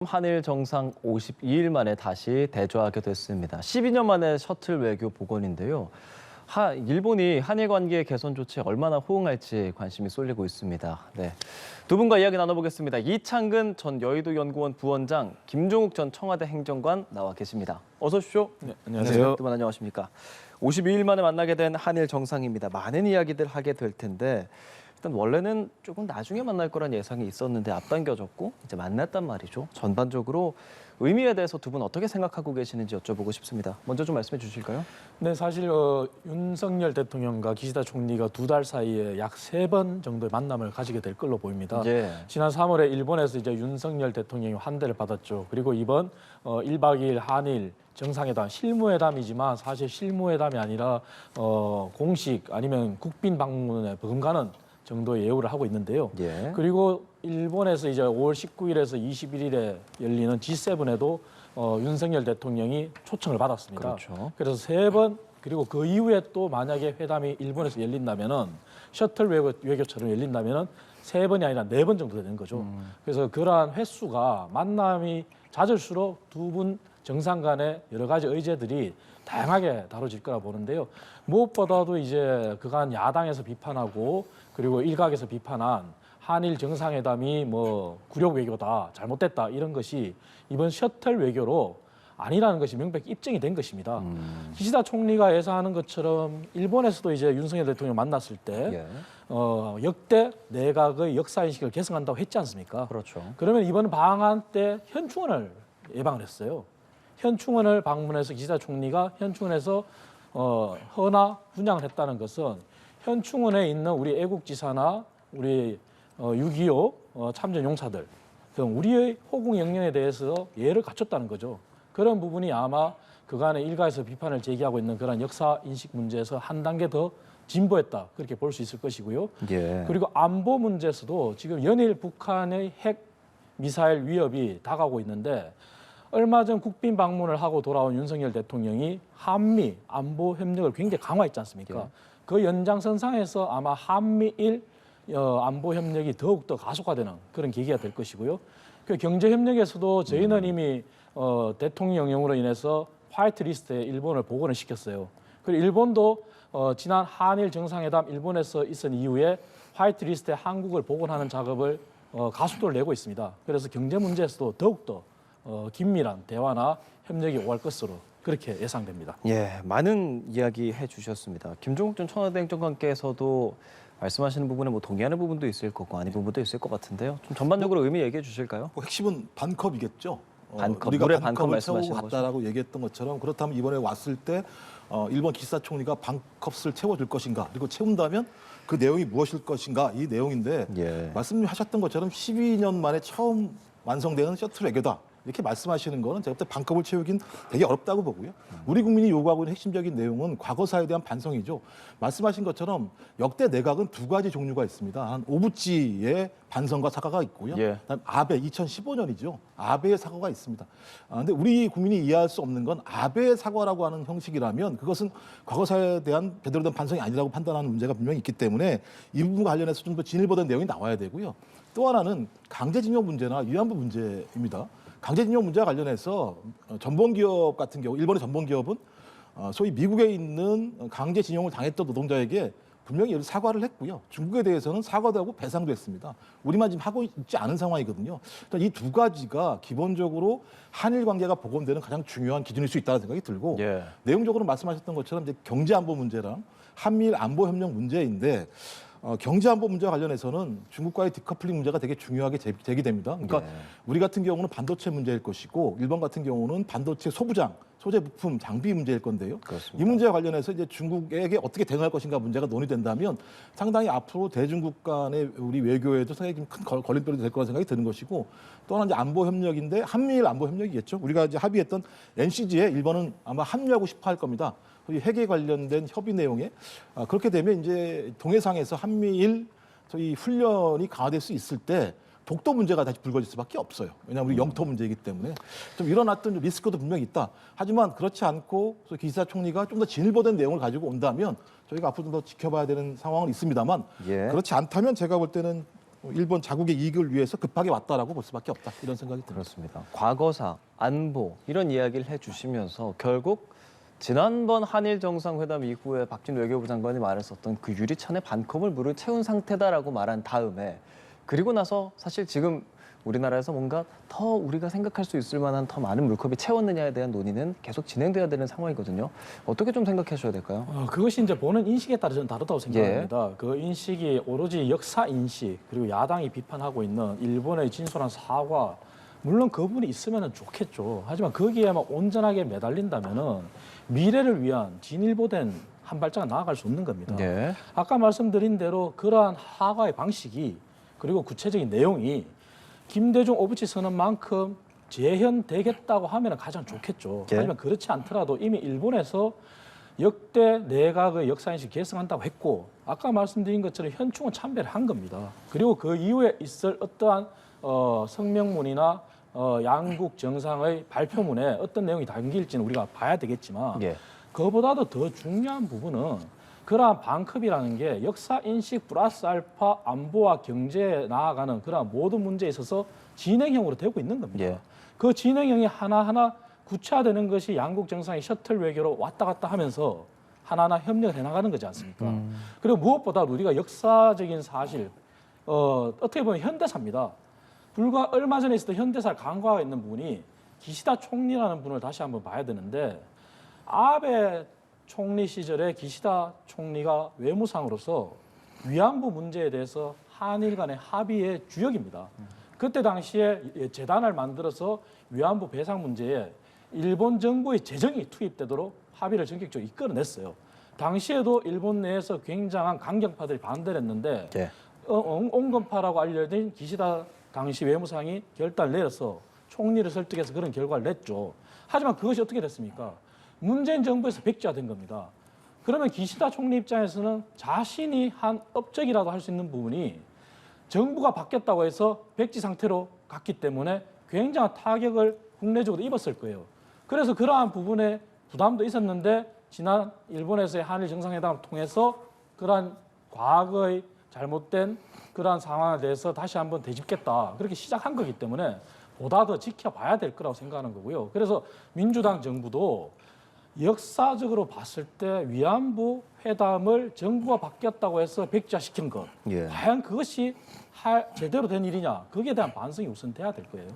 한일 정상 52일 만에 다시 대조하게 됐습니다. 12년 만에 셔틀 외교 복원인데요. 일본이 한일 관계 개선 조치에 얼마나 호응할지 관심이 쏠리고 있습니다. 네, 두 분과 이야기 나눠보겠습니다. 이창근 전 여의도 연구원 부원장, 김종욱 전 청와대 행정관 나와 계십니다. 어서 오십시오. 네, 안녕하세요. 두 분 안녕하십니까. 52일 만에 만나게 된 한일 정상입니다. 많은 이야기들 하게 될 텐데 일단 원래는 조금 나중에 만날 거란 예상이 있었는데 앞당겨졌고 이제 만났단 말이죠. 전반적으로 의미에 대해서 두 분 어떻게 생각하고 계시는지 여쭤보고 싶습니다. 먼저 좀 말씀해 주실까요? 네, 사실 윤석열 대통령과 기시다 총리가 2달 사이에 약 3번 정도의 만남을 가지게 될 걸로 보입니다. 예. 지난 3월에 일본에서 이제 윤석열 대통령이 환대를 받았죠. 그리고 이번 1박 2일 한일 정상회담, 실무회담이지만 사실 실무회담이 아니라 공식 아니면 국빈 방문에 버금가는 정도의 예우를 하고 있는데요. 예. 그리고 일본에서 이제 5월 19일에서 21일에 열리는 G7에도 윤석열 대통령이 초청을 받았습니다. 그렇죠. 그래서 3번 그리고 그 이후에 또 만약에 회담이 일본에서 열린다면은 셔틀 외교처럼 열린다면은 3번이 아니라 4번 정도 되는 거죠. 그래서 그러한 횟수가 만남이 잦을수록 두 분 정상 간의 여러 가지 의제들이 다양하게 다뤄질 거라 보는데요. 무엇보다도 이제 그간 야당에서 비판하고 그리고 일각에서 비판한 한일 정상회담이 뭐 굴욕 외교다, 잘못됐다 이런 것이 이번 셔틀 외교로 아니라는 것이 명백히 입증이 된 것입니다. 기시다 총리가 예상하는 것처럼 일본에서도 이제 윤석열 대통령 만났을 때 예. 역대 내각의 역사인식을 개선한다고 했지 않습니까? 그렇죠. 그러면 이번 방한 때 현충원을 예방을 했어요. 현충원을 방문해서 기시다 총리가 현충원에서 헌화 분양을 했다는 것은 현충원에 있는 우리 애국지사나 우리 6.25 참전 용사들 등 우리의 호국 영령에 대해서 예를 갖췄다는 거죠. 그런 부분이 아마 그간의 일각에서 비판을 제기하고 있는 그런 역사 인식 문제에서 한 단계 더 진보했다 그렇게 볼 수 있을 것이고요. 예. 그리고 안보 문제에서도 지금 연일 북한의 핵 미사일 위협이 다가오고 있는데 얼마 전 국빈 방문을 하고 돌아온 윤석열 대통령이 한미 안보 협력을 굉장히 강화했지 않습니까? 예. 그 연장선상에서 아마 한미일 안보 협력이 더욱더 가속화되는 그런 계기가 될 것이고요. 그 경제 협력에서도 저희는 이미 대통령령으로 인해서 화이트 리스트에 일본을 복원을 시켰어요. 그리고 일본도 지난 한일 정상회담 일본에서 있은 이후에 화이트 리스트에 한국을 복원하는 작업을 가속도를 내고 있습니다. 그래서 경제 문제에서도 더욱더 긴밀한 대화나 협력이 오갈 것으로 그렇게 예상됩니다. 예, 많은 이야기 해주셨습니다. 김종욱 전 청와대 행정관께서도 말씀하시는 부분에 뭐 동의하는 부분도 있을 거고 아닌 부분도 있을 것 같은데요. 좀 전반적으로 의미 얘기해 주실까요? 뭐 핵심은 반컵이겠죠. 반컵, 우리가 물의 반컵 반컵을 말씀하시는 채우고 갔다라고 얘기했던 것처럼 그렇다면 이번에 왔을 때 일본 기시다 총리가 반컵을 채워줄 것인가 그리고 채운다면 그 내용이 무엇일 것인가 이 내용인데 예. 말씀하셨던 것처럼 12년 만에 처음 완성되는 셔틀 외교다. 이렇게 말씀하시는 거는 제가 볼 때 반컵을 채우긴 되게 어렵다고 보고요. 우리 국민이 요구하고 있는 핵심적인 내용은 과거사에 대한 반성이죠. 말씀하신 것처럼 역대 내각은 2가지 종류가 있습니다. 한 오부지의 반성과 사과가 있고요. 예. 그다음 아베 2015년이죠. 아베의 사과가 있습니다. 근데 우리 국민이 이해할 수 없는 건 아베의 사과라고 하는 형식이라면 그것은 과거사에 대한 제대로 된 반성이 아니라고 판단하는 문제가 분명히 있기 때문에 이 부분과 관련해서 좀 더 진일보된 내용이 나와야 되고요. 또 하나는 강제징용 문제나 위안부 문제입니다. 강제징용 문제와 관련해서 전범기업 같은 경우 일본의 전범기업은 소위 미국에 있는 강제징용을 당했던 노동자에게 분명히 사과를 했고요. 중국에 대해서는 사과도 하고 배상도 했습니다. 우리만 지금 하고 있지 않은 상황이거든요. 이 2가지가 기본적으로 한일 관계가 복원되는 가장 중요한 기준일 수 있다는 생각이 들고 예. 내용적으로 말씀하셨던 것처럼 이제 경제 안보 문제랑 한미일 안보 협력 문제인데 경제 안보 문제와 관련해서는 중국과의 디커플링 문제가 되게 중요하게 제기됩니다. 그러니까 예. 우리 같은 경우는 반도체 문제일 것이고 일본 같은 경우는 반도체 소부장, 소재 부품, 장비 문제일 건데요. 그렇습니다. 이 문제와 관련해서 이제 중국에게 어떻게 대응할 것인가 문제가 논의된다면 상당히 앞으로 대중국 간의 우리 외교에도 상당히 좀 큰 걸림돌이 될 거라는 생각이 드는 것이고 또 하나 이제 안보 협력인데 한미일 안보 협력이겠죠. 우리가 이제 합의했던 NCG에 일본은 아마 합류하고 싶어 할 겁니다. 이 핵에 관련된 협의 내용에 그렇게 되면 이제 동해상에서 한미일 저희 훈련이 강화될 수 있을 때 독도 문제가 다시 불거질 수밖에 없어요. 왜냐하면 우리 영토 문제이기 때문에 좀 일어났던 리스크도 분명히 있다. 하지만 그렇지 않고 기시다 총리가 좀 더 진일보된 내용을 가지고 온다면 저희가 앞으로 좀 더 지켜봐야 되는 상황은 있습니다만 예. 그렇지 않다면 제가 볼 때는 일본 자국의 이익을 위해서 급하게 왔다라고 볼 수밖에 없다 이런 생각이 듭니다. 그렇습니다. 과거사, 안보 이런 이야기를 해주시면서 결국 지난번 한일 정상회담 이후에 박진 외교부 장관이 말했었던 그 유리천에 반컵을 물을 채운 상태다라고 말한 다음에 그리고 나서 사실 지금 우리나라에서 뭔가 더 우리가 생각할 수 있을 만한 더 많은 물컵이 채웠느냐에 대한 논의는 계속 진행돼야 되는 상황이거든요. 어떻게 좀 생각해 주셔야 될까요? 그것이 이제 보는 인식에 따라 저는 다르다고 생각합니다. 그 인식이 오로지 역사 인식 그리고 야당이 비판하고 있는 일본의 진솔한 사과 물론 그 부분이 있으면 좋겠죠. 하지만 거기에만 온전하게 매달린다면은 미래를 위한 진일보된 한 발짝은 나아갈 수 없는 겁니다. 예. 아까 말씀드린 대로 그러한 하과의 방식이 그리고 구체적인 내용이 김대중 오부치 선언만큼 재현되겠다고 하면 가장 좋겠죠. 예. 하지만 그렇지 않더라도 이미 일본에서 역대 내각의 역사인식 계승한다고 했고 아까 말씀드린 것처럼 현충은 참배를 한 겁니다. 그리고 그 이후에 있을 어떠한 성명문이나 양국 정상의 발표문에 어떤 내용이 담길지는 우리가 봐야 되겠지만 예. 그보다도 더 중요한 부분은 그러한 반컵이라는 게 역사 인식 플러스 알파 안보와 경제에 나아가는 그러한 모든 문제에 있어서 진행형으로 되고 있는 겁니다. 예. 그 진행형이 하나하나 구체화되는 것이 양국 정상이 셔틀 외교로 왔다 갔다 하면서 하나하나 협력을 해나가는 거지 않습니까? 그리고 무엇보다 우리가 역사적인 사실, 어떻게 보면 현대사입니다. 불과 얼마 전에 있었던 현대사를 간과하고 있는 부분이 기시다 총리라는 분을 다시 한번 봐야 되는데 아베 총리 시절에 기시다 총리가 외무상으로서 위안부 문제에 대해서 한일 간의 합의의 주역입니다. 그때 당시에 재단을 만들어서 위안부 배상 문제에 일본 정부의 재정이 투입되도록 합의를 전격적으로 이끌어냈어요. 당시에도 일본 내에서 굉장한 강경파들이 반대를 했는데 예. 온건파라고 알려진 기시다 당시 외무상이 결단을 내려서 총리를 설득해서 그런 결과를 냈죠. 하지만 그것이 어떻게 됐습니까? 문재인 정부에서 백지화된 겁니다. 그러면 기시다 총리 입장에서는 자신이 한 업적이라도 할 수 있는 부분이 정부가 바뀌었다고 해서 백지 상태로 갔기 때문에 굉장한 타격을 국내적으로 입었을 거예요. 그래서 그러한 부분에 부담도 있었는데 지난 일본에서의 한일 정상회담을 통해서 그러한 과거의 잘못된 그러한 상황에 대해서 다시 한번 되짚겠다. 그렇게 시작한 거기 때문에 보다 더 지켜봐야 될 거라고 생각하는 거고요. 그래서 민주당 정부도 역사적으로 봤을 때 위안부 회담을 정부가 바뀌었다고 해서 백지화시킨 것. 예. 과연 그것이 제대로 된 일이냐. 거기에 대한 반성이 우선돼야 될 거예요.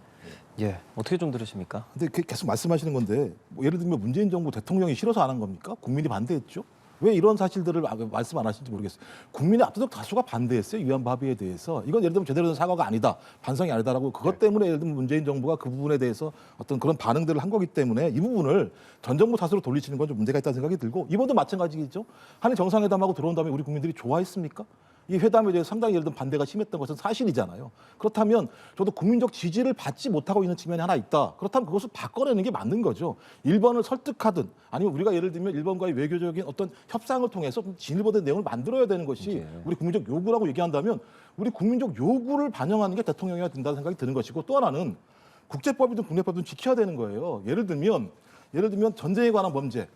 예. 어떻게 좀 들으십니까? 근데 계속 말씀하시는 건데 뭐 예를 들면 문재인 정부 대통령이 싫어서 안 한 겁니까? 국민이 반대했죠. 왜 이런 사실들을 말씀 안 하시는지 모르겠어요. 국민의 압도적 다수가 반대했어요. 위안부 합의에 대해서. 이건 예를 들면 제대로 된 사과가 아니다. 반성이 아니다라고 그것 때문에 예를 들면 문재인 정부가 그 부분에 대해서 어떤 그런 반응들을 한 거기 때문에 이 부분을 전 정부 탓으로 돌리시는 건 좀 문제가 있다는 생각이 들고 이번도 마찬가지겠죠. 한일 정상회담하고 들어온 다음에 우리 국민들이 좋아했습니까? 이 회담에 대해서 상당히 예를 들면 반대가 심했던 것은 사실이잖아요. 그렇다면 저도 국민적 지지를 받지 못하고 있는 측면이 하나 있다. 그렇다면 그것을 바꿔내는 게 맞는 거죠. 일본을 설득하든 아니면 우리가 예를 들면 일본과의 외교적인 어떤 협상을 통해서 좀 진일보된 내용을 만들어야 되는 것이 우리 국민적 요구라고 얘기한다면 우리 국민적 요구를 반영하는 게 대통령이어야 된다는 생각이 드는 것이고 또 하나는 국제법이든 국내법이든 지켜야 되는 거예요. 예를 들면 전쟁에 관한 범죄,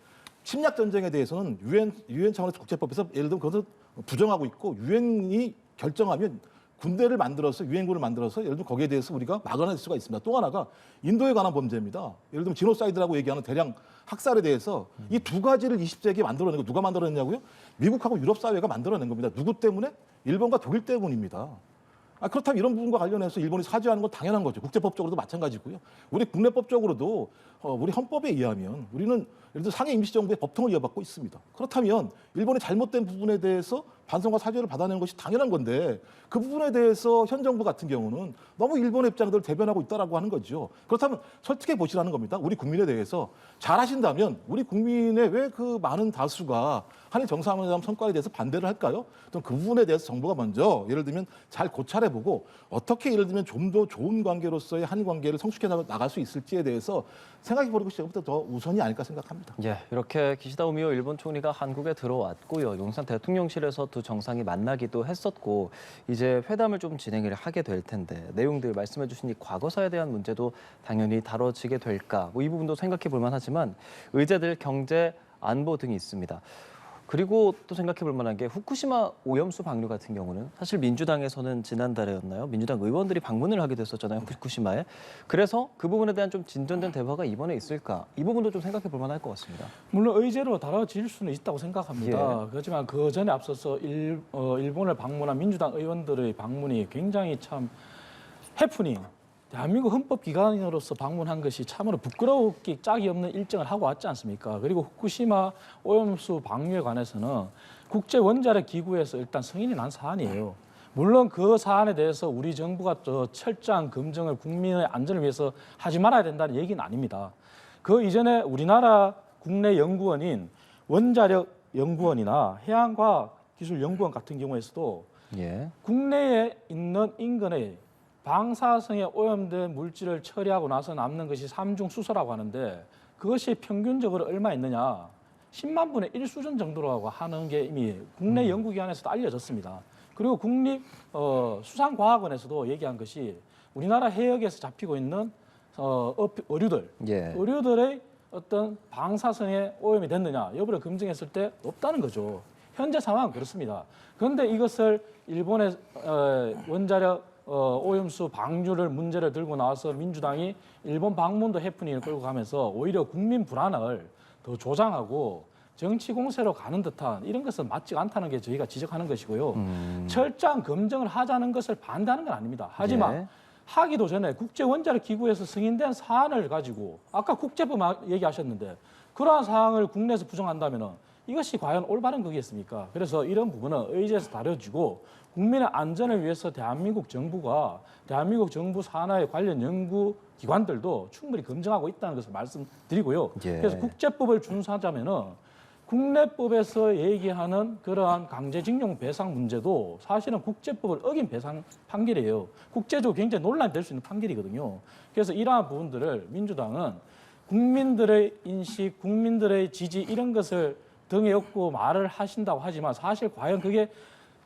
침략 전쟁에 대해서는 유엔 차원에서 국제법에서 예를 들면 그것을 부정하고 있고 유엔이 결정하면 군대를 만들어서 유엔군을 만들어서 예를 들면 거기에 대해서 우리가 막아낼 수가 있습니다. 또 하나가 인도에 관한 범죄입니다. 예를 들면 지노사이드라고 얘기하는 대량 학살에 대해서 이 두 가지를 20세기에 만들어낸 거 누가 만들어냈냐고요? 미국하고 유럽 사회가 만들어낸 겁니다. 누구 때문에? 일본과 독일 때문입니다. 그렇다면 이런 부분과 관련해서 일본이 사죄하는 건 당연한 거죠. 국제법적으로도 마찬가지고요. 우리 국내법적으로도 우리 헌법에 의하면 우리는 예를 들어 상해 임시정부의 법통을 이어받고 있습니다. 그렇다면 일본의 잘못된 부분에 대해서 반성과 사죄를 받아내는 것이 당연한 건데 그 부분에 대해서 현 정부 같은 경우는 너무 일본의 입장들을 대변하고 있다라고 하는 거죠. 그렇다면 설득해 보시라는 겁니다. 우리 국민에 대해서 잘하신다면 우리 국민의 왜 그 많은 다수가 한일 정상회담 성과에 대해서 반대를 할까요? 그 부분에 대해서 정부가 먼저 예를 들면 잘 고찰해보고 어떻게 예를 들면 좀 더 좋은 관계로서의 한일 관계를 성숙해 나갈 수 있을지에 대해서 생각해보는 것이 지금부터 더 우선이 아닐까 생각합니다. 예, 이렇게 기시다 우미오 일본 총리가 한국에 들어왔고요. 용산 대통령실에서 두 정상이 만나기도 했었고 이제 회담을 좀 진행을 하게 될 텐데 내용들 말씀해 주신 이 과거사에 대한 문제도 당연히 다뤄지게 될까? 이 부분도 생각해 볼 만하지만 의제들 경제, 안보 등이 있습니다. 그리고 또 생각해 볼 만한 게 후쿠시마 오염수 방류 같은 경우는 사실 민주당에서는 지난달에였나요? 민주당 의원들이 방문을 하게 됐었잖아요, 후쿠시마에. 그래서 그 부분에 대한 좀 진전된 대화가 이번에 있을까? 이 부분도 좀 생각해 볼 만할 것 같습니다. 물론 의제로 다뤄질 수는 있다고 생각합니다. 예. 그렇지만 그 전에 앞서서 일본을 방문한 민주당 의원들의 방문이 굉장히 참 해프닝. 대한민국 헌법기관으로서 방문한 것이 참으로 부끄러웠기 짝이 없는 일정을 하고 왔지 않습니까? 그리고 후쿠시마 오염수 방류에 관해서는 국제 원자력 기구에서 일단 승인이 난 사안이에요. 물론 그 사안에 대해서 우리 정부가 또 철저한 검증을 국민의 안전을 위해서 하지 말아야 된다는 얘기는 아닙니다. 그 이전에 우리나라 국내 연구원인 원자력 연구원이나 해양과학기술연구원 같은 경우에서도 예. 국내에 있는 인근의 방사성에 오염된 물질을 처리하고 나서 남는 것이 삼중 수소라고 하는데 그것이 평균적으로 얼마 있느냐 10만 분의 1 수준 정도라고 하는 게 이미 국내 연구기관에서도 알려졌습니다. 그리고 국립수산과학원에서도 얘기한 것이 우리나라 해역에서 잡히고 있는 어류들, 예. 어류들의 어떤 방사성에 오염이 됐느냐 여부를 검증했을 때 없다는 거죠. 현재 상황은 그렇습니다. 그런데 이것을 일본의 원자력 오염수 방류를 문제를 들고 나와서 민주당이 일본 방문도 해프닝을 끌고 가면서 오히려 국민 불안을 더 조장하고 정치 공세로 가는 듯한 이런 것은 맞지 않다는 게 저희가 지적하는 것이고요. 철저한 검증을 하자는 것을 반대하는 건 아닙니다. 하지만 예. 하기도 전에 국제원자력기구에서 승인된 사안을 가지고 아까 국제법 얘기하셨는데 그러한 사항을 국내에서 부정한다면 이것이 과연 올바른 거겠습니까? 그래서 이런 부분은 의제에서 다뤄지고 국민의 안전을 위해서 대한민국 정부가 대한민국 정부 산하의 관련 연구기관들도 충분히 검증하고 있다는 것을 말씀드리고요. 예. 그래서 국제법을 준수하자면은 국내법에서 얘기하는 그러한 강제징용 배상 문제도 사실은 국제법을 어긴 배상 판결이에요. 국제적으로 굉장히 논란이 될 수 있는 판결이거든요. 그래서 이러한 부분들을 민주당은 국민들의 인식, 국민들의 지지 이런 것을 등에 업고 말을 하신다고 하지만 사실 과연 그게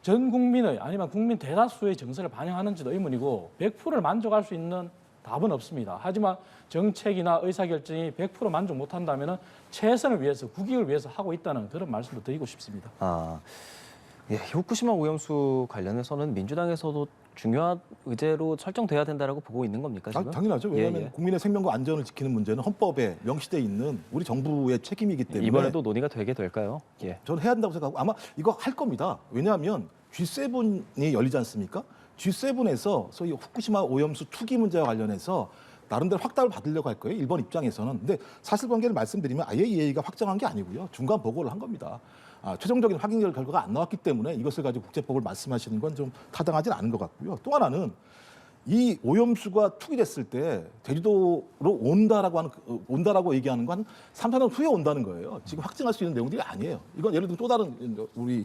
전 국민의 아니면 국민 대다수의 정서를 반영하는지도 의문이고 100%를 만족할 수 있는 답은 없습니다. 하지만 정책이나 의사결정이 100% 만족 못한다면 최선을 위해서 국익을 위해서 하고 있다는 그런 말씀도 드리고 싶습니다. 예, 후쿠시마 오염수 관련해서는 민주당에서도 중요한 의제로 설정돼야 된다라고 보고 있는 겁니까 지금? 당연하죠. 왜냐하면 예, 예. 국민의 생명과 안전을 지키는 문제는 헌법에 명시돼 있는 우리 정부의 책임이기 때문에 이번에도 논의가 되게 될까요? 예. 저는 해야 한다고 생각하고 아마 이거 할 겁니다. 왜냐하면 G7이 열리지 않습니까? G7에서 소위 후쿠시마 오염수 투기 문제와 관련해서 나름대로 확답을 받으려고 할 거예요. 일본 입장에서는. 근데 사실관계를 말씀드리면 IAEA가 확정한 게 아니고요. 중간 보고를 한 겁니다. 최종적인 확인될 결과가 안 나왔기 때문에 이것을 가지고 국제법을 말씀하시는 건 좀 타당하지는 않은 것 같고요. 또 하나는 이 오염수가 투기됐을 때 제주도로 온다라고 얘기하는 건 3, 4년 후에 온다는 거예요. 지금 확증할 수 있는 내용들이 아니에요. 이건 예를 들면 또 다른 우리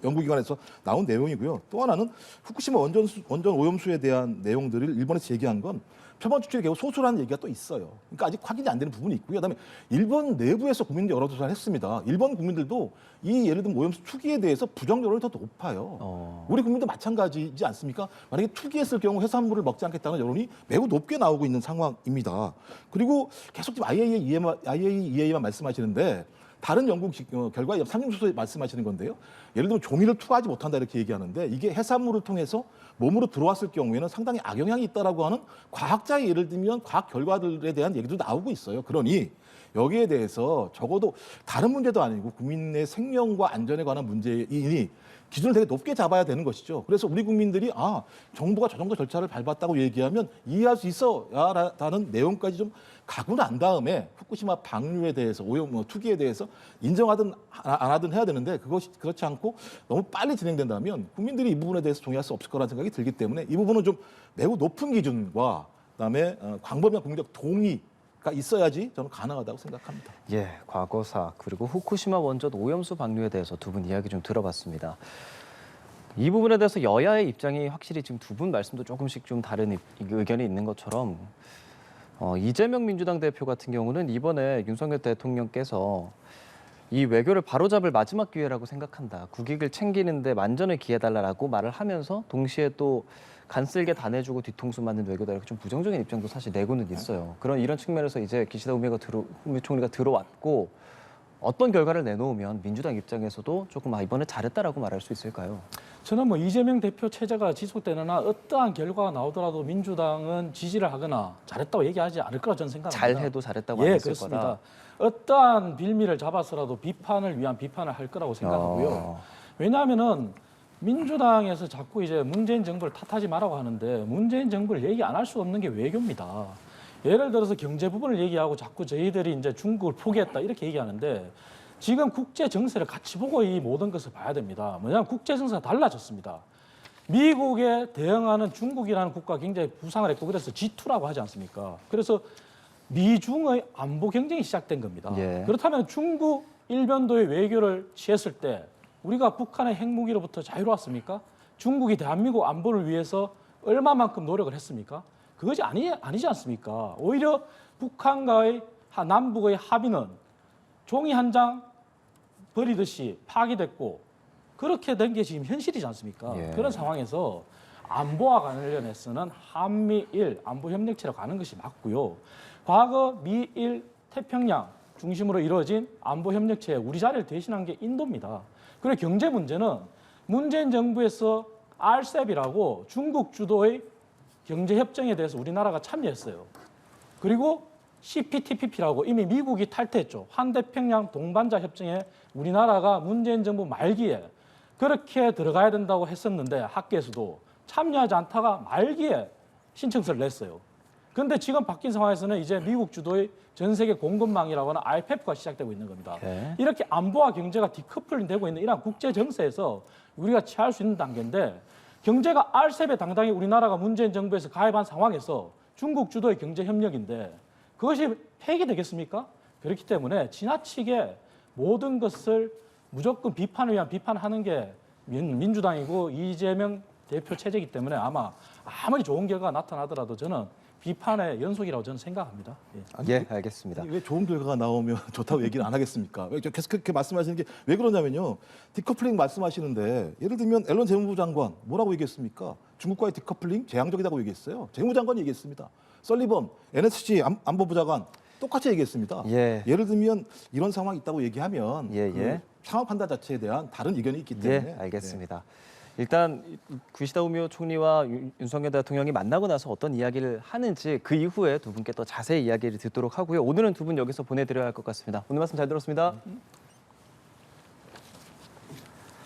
연구기관에서 나온 내용이고요. 또 하나는 후쿠시마 원전 오염수에 대한 내용들을 일본에서 제기한 건 표본 추출이 결국 소수라는 얘기가 또 있어요. 그러니까 아직 확인이 안 되는 부분이 있고요. 그다음에 일본 내부에서 국민들 여러 조사를 했습니다. 일본 국민들도 이 예를 들면 오염수 투기에 대해서 부정 여론이 더 높아요. 우리 국민도 마찬가지지 않습니까? 만약에 투기했을 경우 해산물을 먹지 않겠다는 여론이 매우 높게 나오고 있는 상황입니다. 그리고 계속 지금 IAEA만 말씀하시는데 다른 연구 결과에 삼중수소 말씀하시는 건데요. 예를 들면 조미를 투하하지 못한다 이렇게 얘기하는데 이게 해산물을 통해서 몸으로 들어왔을 경우에는 상당히 악영향이 있다라고 하는 과학자의 예를 들면 과학 결과들에 대한 얘기도 나오고 있어요. 그러니 여기에 대해서 적어도 다른 문제도 아니고 국민의 생명과 안전에 관한 문제이니 기준을 되게 높게 잡아야 되는 것이죠. 그래서 우리 국민들이 정부가 저 정도 절차를 밟았다고 얘기하면 이해할 수 있어라는 내용까지 좀 가고 난 다음에 후쿠시마 방류에 대해서 오염 투기에 대해서 인정하든 안 하든 해야 되는데 그것이 그렇지 않고 너무 빨리 진행된다면 국민들이 이 부분에 대해서 동의할 수 없을 거라는 생각이 들기 때문에 이 부분은 좀 매우 높은 기준과 그다음에 광범위한 국민적 동의가 있어야지 저는 가능하다고 생각합니다. 예, 과거사 그리고 후쿠시마 원전 오염수 방류에 대해서 두 분 이야기 좀 들어봤습니다. 이 부분에 대해서 여야의 입장이 확실히 지금 두 분 말씀도 조금씩 좀 다른 의견이 있는 것처럼 이재명 민주당 대표 같은 경우는 이번에 윤석열 대통령께서 이 외교를 바로잡을 마지막 기회라고 생각한다. 국익을 챙기는데 만전을 기해달라고 말을 하면서 동시에 또 간쓸게 다 내주고 뒤통수 맞는 외교다 이렇게 좀 부정적인 입장도 사실 내고는 있어요. 이런 측면에서 이제 기시다 후미가 총리가 들어왔고 어떤 결과를 내놓으면 민주당 입장에서도 조금 이번에 잘했다라고 말할 수 있을까요? 저는 뭐 이재명 대표 체제가 지속되는 한 어떠한 결과가 나오더라도 민주당은 지지를 하거나 잘했다고 얘기하지 않을 거라 저는 생각합니다. 잘해도 잘했다고 안 예, 했을 그렇습니다. 거다. 어떠한 빌미를 잡아서라도 비판을 위한 비판을 할 거라고 생각하고요. 왜냐하면은 민주당에서 자꾸 이제 문재인 정부를 탓하지 말라고 하는데 문재인 정부를 얘기 안 할 수 없는 게 외교입니다. 예를 들어서 경제 부분을 얘기하고 자꾸 저희들이 이제 중국을 포기했다 이렇게 얘기하는데 지금 국제 정세를 같이 보고 이 모든 것을 봐야 됩니다. 뭐냐면 국제 정세가 달라졌습니다. 미국에 대응하는 중국이라는 국가가 굉장히 부상을 했고 그래서 G2라고 하지 않습니까? 그래서 미중의 안보 경쟁이 시작된 겁니다. 예. 그렇다면 중국, 일변도의 외교를 취했을 때 우리가 북한의 핵무기로부터 자유로웠습니까? 중국이 대한민국 안보를 위해서 얼마만큼 노력을 했습니까? 그것이 아니지 않습니까? 오히려 북한과의 남북의 합의는 종이 한 장 버리듯이 파기됐고 그렇게 된 게 지금 현실이지 않습니까? 예. 그런 상황에서 안보와 관련해서는 한미일 안보협력체로 가는 것이 맞고요. 과거 미일 태평양 중심으로 이루어진 안보협력체에 우리 자리를 대신한 게 인도입니다. 그리고 경제 문제는 문재인 정부에서 RCEP이라고 중국 주도의 경제협정에 대해서 우리나라가 참여했어요. 그리고 CPTPP라고 이미 미국이 탈퇴했죠. 환태평양 동반자 협정에 우리나라가 문재인 정부 말기에 그렇게 들어가야 된다고 했었는데 학계에서도 참여하지 않다가 말기에 신청서를 냈어요. 그런데 지금 바뀐 상황에서는 이제 미국 주도의 전 세계 공급망이라고 하는 IPEF가 시작되고 있는 겁니다. 네. 이렇게 안보와 경제가 디커플링 되고 있는 이러한 국제 정세에서 우리가 취할 수 있는 단계인데 경제가 RCEP에 당당히 우리나라가 문재인 정부에서 가입한 상황에서 중국 주도의 경제 협력인데 그것이 폐기되겠습니까? 그렇기 때문에 지나치게 모든 것을 무조건 비판을 위한 비판을 하는 게 민주당이고 이재명 대표 체제이기 때문에 아마 아무리 좋은 결과가 나타나더라도 저는 비판의 연속이라고 저는 생각합니다. 예. 예, 알겠습니다. 왜 좋은 결과가 나오면 좋다고 얘기를 안 하겠습니까? 왜 계속 그렇게 말씀하시는 게 왜 그러냐면요. 디커플링 말씀하시는데 예를 들면 앨런 재무부 장관 뭐라고 얘기했습니까? 중국과의 디커플링 재앙적이라고 얘기했어요. 재무장관이 얘기했습니다. 설리번 NSC 안보부 장관 똑같이 얘기했습니다. 예. 예를 들면 이런 상황이 있다고 얘기하면 예, 그 예. 상황 판단 자체에 대한 다른 의견이 있기 때문에 예, 알겠습니다. 일단 기시다 우미오 총리와 윤석열 대통령이 만나고 나서 어떤 이야기를 하는지 그 이후에 두 분께 더 자세히 이야기를 듣도록 하고요. 오늘은 두 분 여기서 보내드려야 할 것 같습니다. 오늘 말씀 잘 들었습니다.